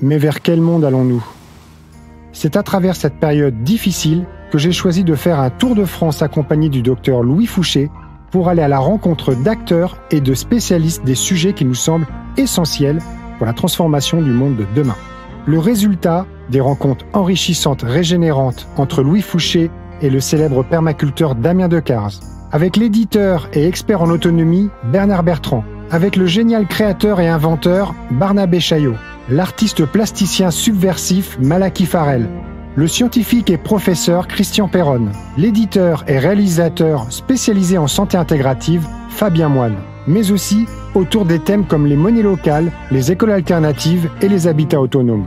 Mais vers quel monde allons-nous? C'est à travers cette période difficile que j'ai choisi de faire un tour de France accompagné du docteur Louis Fouché pour aller à la rencontre d'acteurs et de spécialistes des sujets qui nous semblent essentiels pour la transformation du monde de demain. Le résultat, des rencontres enrichissantes, régénérantes entre Louis Fouché et le célèbre permaculteur Damien Decars, avec l'éditeur et expert en autonomie Bernard Bertrand, avec le génial créateur et inventeur Barnabé Chaillot, l'artiste plasticien subversif Malaki Farel, le scientifique et professeur Christian Perronne, l'éditeur et réalisateur spécialisé en santé intégrative Fabien Moine, mais aussi autour des thèmes comme les monnaies locales, les écoles alternatives et les habitats autonomes.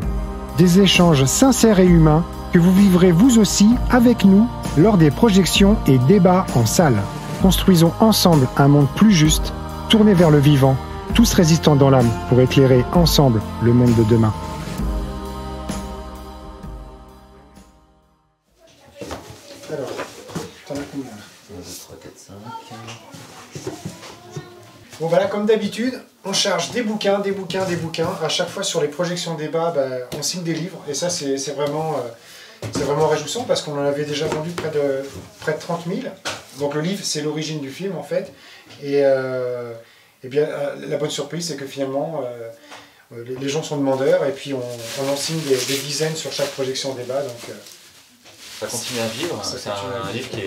Des échanges sincères et humains que vous vivrez vous aussi avec nous lors des projections et débats en salle. Construisons ensemble un monde plus juste, tourné vers le vivant, tous résistants dans l'âme pour éclairer ensemble le monde de demain. Alors, t'en as combien? 1, 2, 3, 4, 5. Bon voilà, comme d'habitude, on charge des bouquins. À chaque fois sur les projections débat, on signe des livres. Et ça, c'est vraiment réjouissant parce qu'on en avait déjà vendu près de 30 000. Donc le livre, c'est l'origine du film en fait. Et bien, la bonne surprise, c'est que finalement, les gens sont demandeurs. Et puis on en signe des dizaines sur chaque projection débat. Donc, ça continue à vivre. C'est un livre qui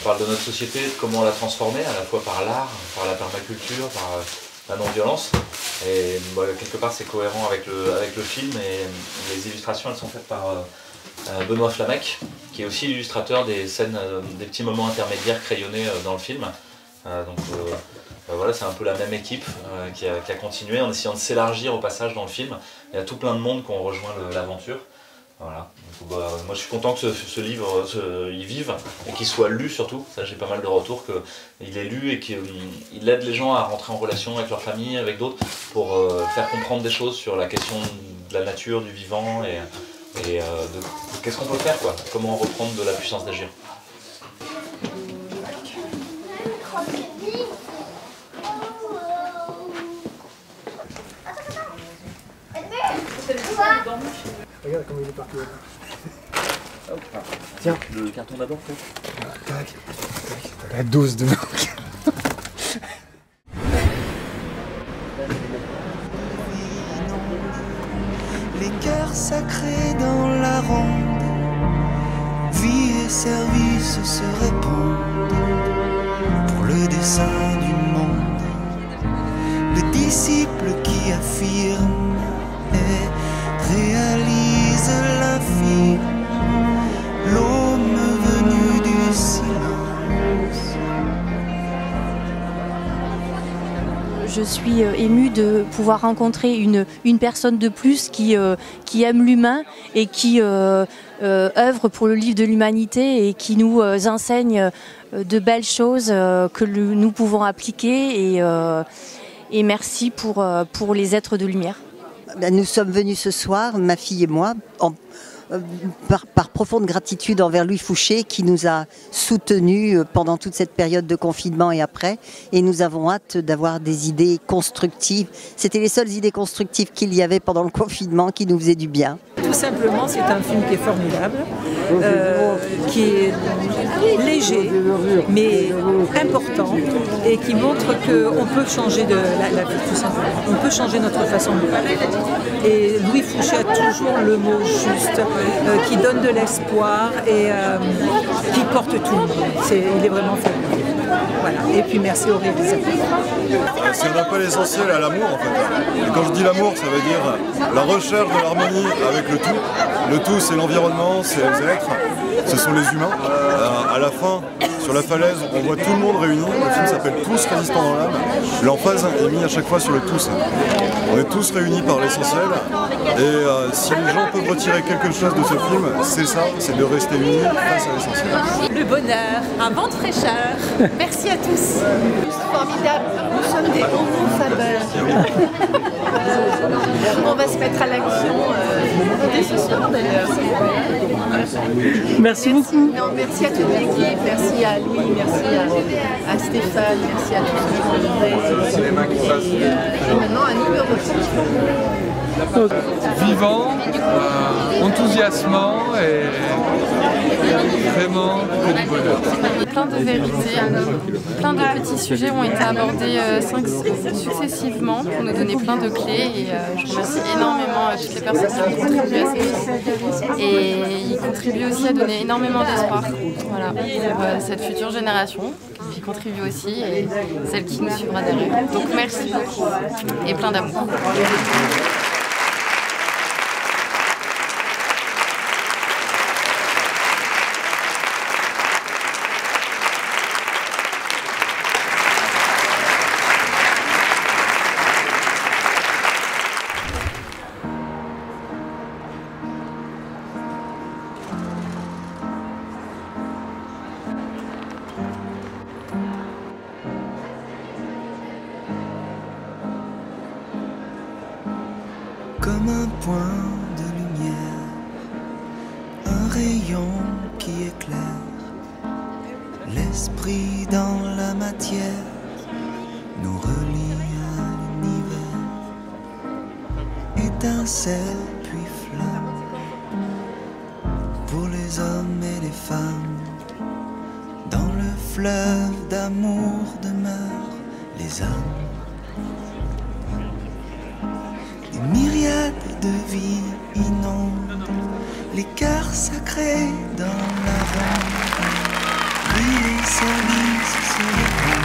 parle de notre société, de comment la transformer, à la fois par l'art, par la permaculture, par la non-violence. Et quelque part c'est cohérent avec le film, et les illustrations elles sont faites par Benoît Flamec, qui est aussi l'illustrateur des scènes, des petits moments intermédiaires crayonnés dans le film. Voilà, c'est un peu la même équipe qui a continué en essayant de s'élargir au passage dans le film. Il y a tout plein de monde qui ont rejoint l'aventure. Voilà. Donc, moi je suis content que ce livre il vive et qu'il soit lu surtout. Ça, j'ai pas mal de retours qu'il est lu et qu'il aide les gens à rentrer en relation avec leur famille, avec d'autres, pour faire comprendre des choses sur la question de la nature, du vivant et de qu'est-ce qu'on peut faire, quoi. Comment reprendre de la puissance d'agir. Regarde comment il est parti. Tiens, le carton d'abord, peut-être. Tac. La dose de manque. Les cœurs sacrés dans la ronde, vie et service se répondent pour le dessein du monde. Le disciple qui affirme et réalise l'infime, l'homme venu du silence. Je suis émue de pouvoir rencontrer une personne de plus qui aime l'humain et qui œuvre pour le livre de l'humanité et qui nous enseigne de belles choses que nous pouvons appliquer, et merci pour les êtres de lumière. Nous sommes venus ce soir, ma fille et moi, par profonde gratitude envers Louis Fouché qui nous a soutenus pendant toute cette période de confinement et après, et nous avons hâte d'avoir des idées constructives. C'était les seules idées constructives qu'il y avait pendant le confinement qui nous faisaient du bien. Tout simplement, c'est un film qui est formidable, qui est léger, mais important, et qui montre qu'on peut changer la vie, tout simplement. On peut changer notre façon de vivre. Et Louis Fouché a toujours le mot juste, qui donne de l'espoir et qui porte tout le monde. Il est vraiment fabuleux. Voilà. Et puis merci aux réalisateurs. C'est un appel essentiel à l'amour en fait. Et quand je dis l'amour, ça veut dire la recherche de l'harmonie avec le tout. Le tout, c'est l'environnement, c'est les êtres, ce sont les humains. À la fin, sur la falaise, on voit tout le monde réuni. Le film s'appelle Tous résistants dans l'âme. L'emphase est mise à chaque fois sur le tous. On est tous réunis par l'essentiel. Et si les gens peuvent retirer quelque chose de ce film, c'est ça, c'est de rester unis face à l'essentiel. Le bonheur, un vent de fraîcheur. Merci à tous. Formidable, nous sommes des homo faber. On va se mettre à l'action dès ce soir d'ailleurs. Merci beaucoup. Non, merci à toute l'équipe, merci à Louis, merci à Stéphane, merci à tous ceux qui ont œuvré. Et maintenant à nous de reprendre. vivant, enthousiasmant et vraiment que du bonheur. Plein de vérités, plein de petits sujets ont été abordés successivement pour nous donner plein de clés et je remercie énormément toutes les personnes qui ont contribué à ces films. Et ils contribuent aussi à donner énormément d'espoir voilà, pour cette future génération qui contribue aussi et celle qui nous suivra derrière. Donc merci beaucoup et plein d'amour. Comme un point de lumière, un rayon qui éclaire l'esprit dans la matière, nous relie à l'univers. Étincelle puis flamme, pour les hommes et les femmes, dans le fleuve d'amour demeurent les âmes. Myriades de vies inondent les cœurs sacrés dans la ronde. Et les services se répandent.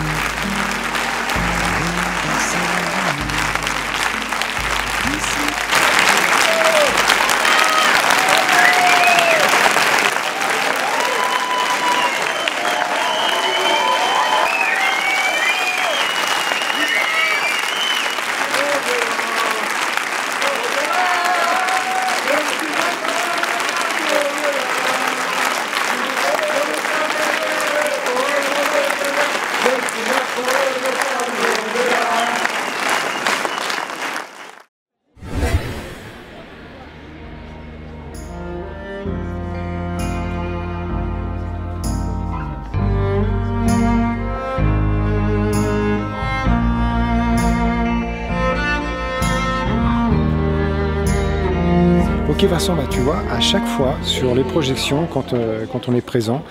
Ok Vincent, bah, tu vois, à chaque fois sur les projections, quand on est présent,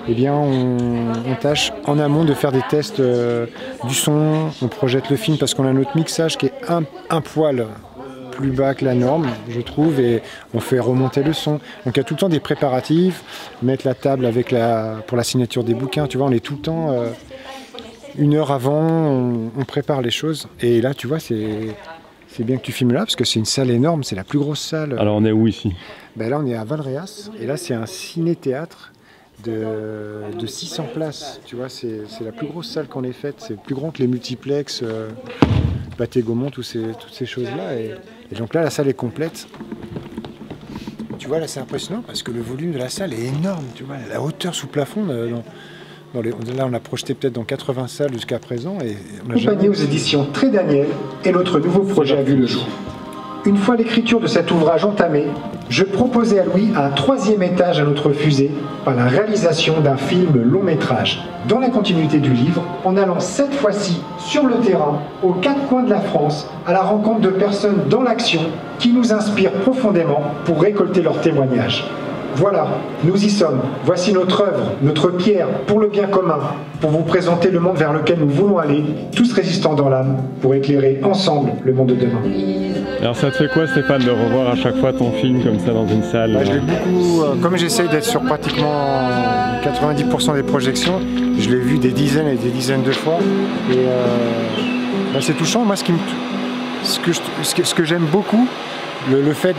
eh bien on tâche en amont de faire des tests du son, on projette le film parce qu'on a notre mixage qui est un poil plus bas que la norme, je trouve, et on fait remonter le son. Donc il y a tout le temps des préparatifs, mettre la table avec pour la signature des bouquins, tu vois, on est tout le temps, une heure avant, on prépare les choses, et là tu vois, c'est bien que tu filmes là, parce que c'est une salle énorme, c'est la plus grosse salle. Alors on est où ici? Ben là on est à Valréas, et là c'est un ciné-théâtre de 600 places, tu vois, c'est la plus grosse salle qu'on ait faite, c'est plus grand que les multiplex, Pathé Gaumont, toutes ces choses-là, et donc là la salle est complète. Tu vois, là c'est impressionnant, parce que le volume de la salle est énorme, tu vois, la hauteur sous plafond, là on a projeté peut-être dans 80 salles jusqu'à présent. Et Compagnie aux éditions Très Daniel et notre nouveau projet a vu le jour. Une fois l'écriture de cet ouvrage entamée, je proposais à Louis un 3e étage à notre fusée par la réalisation d'un film long métrage, dans la continuité du livre, en allant cette fois-ci sur le terrain, aux 4 coins de la France, à la rencontre de personnes dans l'action qui nous inspirent profondément pour récolter leurs témoignages. Voilà, nous y sommes. Voici notre œuvre, notre pierre pour le bien commun, pour vous présenter le monde vers lequel nous voulons aller, tous résistants dans l'âme, pour éclairer ensemble le monde de demain. Alors ça te fait quoi Stéphane de revoir à chaque fois ton film comme ça dans une salle? Bah, je l'ai beaucoup, comme j'essaye d'être sur pratiquement 90% des projections, je l'ai vu des dizaines et des dizaines de fois. Et bah, c'est touchant. Moi, ce que j'aime beaucoup, le fait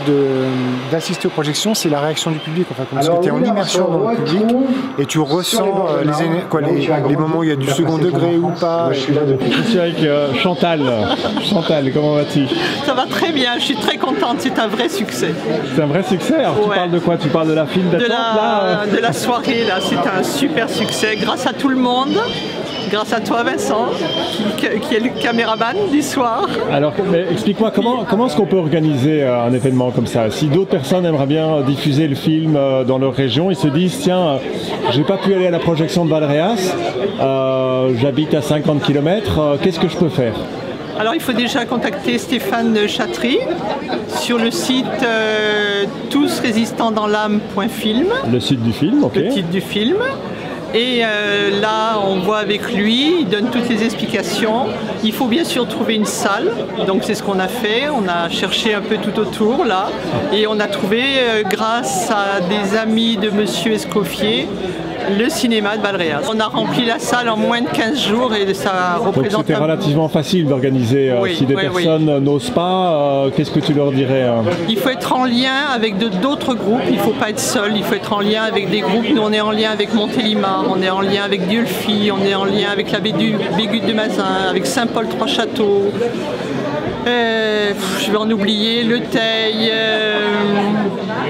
d'assister aux projections, c'est la réaction du public. Enfin, parce que tu es en immersion dans le public et tu ressens les moments où il y a du second degré ou pas. Je suis avec Chantal. Chantal, comment vas-tu? Ça va très bien, je suis très contente, c'est un vrai succès. C'est un vrai succès? Alors tu parles de quoi? Tu parles de la file d'attente là de la soirée, là, c'est un super succès, grâce à tout le monde. Grâce à toi Vincent, qui est le caméraman du soir. Alors explique-moi comment est-ce qu'on peut organiser un événement comme ça? Si d'autres personnes aimeraient bien diffuser le film dans leur région, ils se disent tiens, j'ai pas pu aller à la projection de Valréas, j'habite à 50 km, qu'est-ce que je peux faire? Alors il faut déjà contacter Stéphane Chatry sur le site tousrésistantdansLâme.film. Le site du film, ok. Le titre du film. Et là, on voit avec lui, il donne toutes les explications. Il faut bien sûr trouver une salle, donc c'est ce qu'on a fait. On a cherché un peu tout autour là, et on a trouvé, grâce à des amis de Monsieur Escoffier, le cinéma de Valréas. On a rempli la salle en moins de 15 jours et ça représente... Donc c'était relativement facile d'organiser. Si des personnes n'osent pas, qu'est-ce que tu leur dirais Il faut être en lien avec d'autres groupes, il ne faut pas être seul, il faut être en lien avec des groupes. Nous on est en lien avec Montélimar, on est en lien avec Dieulfi, on est en lien avec la Bégut de Mazin, avec Saint-Paul-Trois-Châteaux. Je vais en oublier, Le Teil,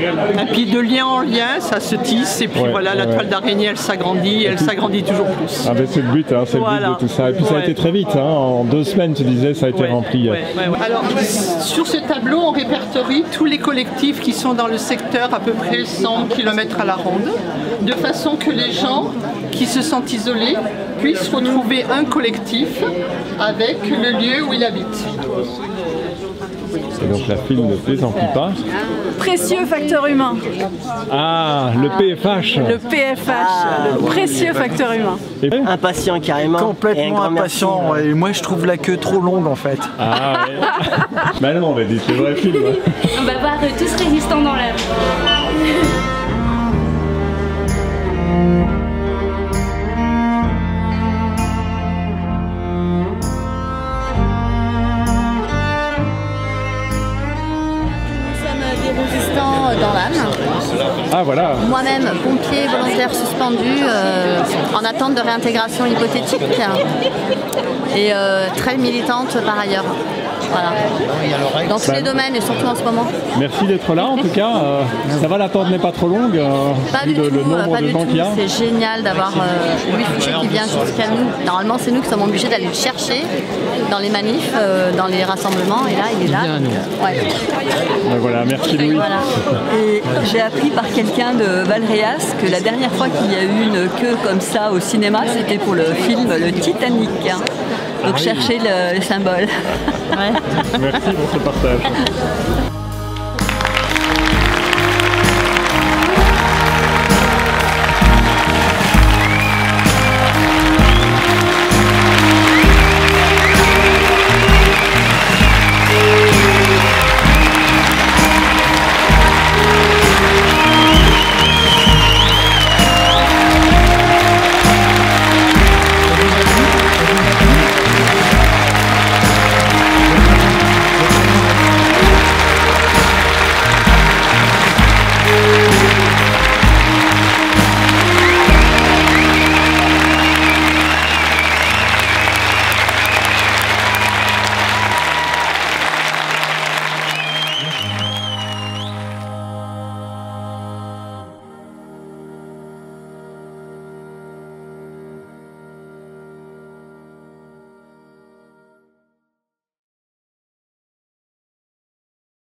et puis de lien en lien, ça se tisse, et puis voilà, la toile d'araignée, elle s'agrandit toujours plus. Ah ben c'est le but, c'est le but de tout ça. Et puis ça a été très vite, en 2 semaines, tu disais, ça a été rempli. Alors, sur ce tableau, on répertorie tous les collectifs qui sont dans le secteur, à peu près 100 km à la ronde, de façon que les gens qui se sentent isolés puissent retrouver un collectif avec le lieu où ils habitent. Et donc la film ne plaisante pas. Précieux facteur humain. Ah, le PFH. Le PFH, le précieux facteur humain. Impatient carrément. Complètement impatient. Et moi je trouve la queue trop longue en fait. Ah ouais. Bah non, mais dites le vrai film. On va voir Tous résistants dans l'âme. Dans l'âme. Ah voilà. Moi-même, pompier volontaire suspendu, en attente de réintégration hypothétique et très militante par ailleurs. Voilà. Dans tous les domaines et surtout en ce moment. Merci d'être là en tout cas. Ça va, l'attente n'est pas trop longue. Pas du tout, le nombre pas de du gens tout. qu'il y a. C'est génial d'avoir Louis Fouché qui vient jusqu'à nous. Normalement, c'est nous qui sommes obligés d'aller le chercher dans les manifs, dans les rassemblements. Et là, il est là. Voilà, merci Louis. Voilà. Et j'ai appris par quelqu'un de Valréas que la dernière fois qu'il y a eu une queue comme ça au cinéma, c'était pour le film Le Titanic. Donc cherchez le symbole. Merci pour ce partage.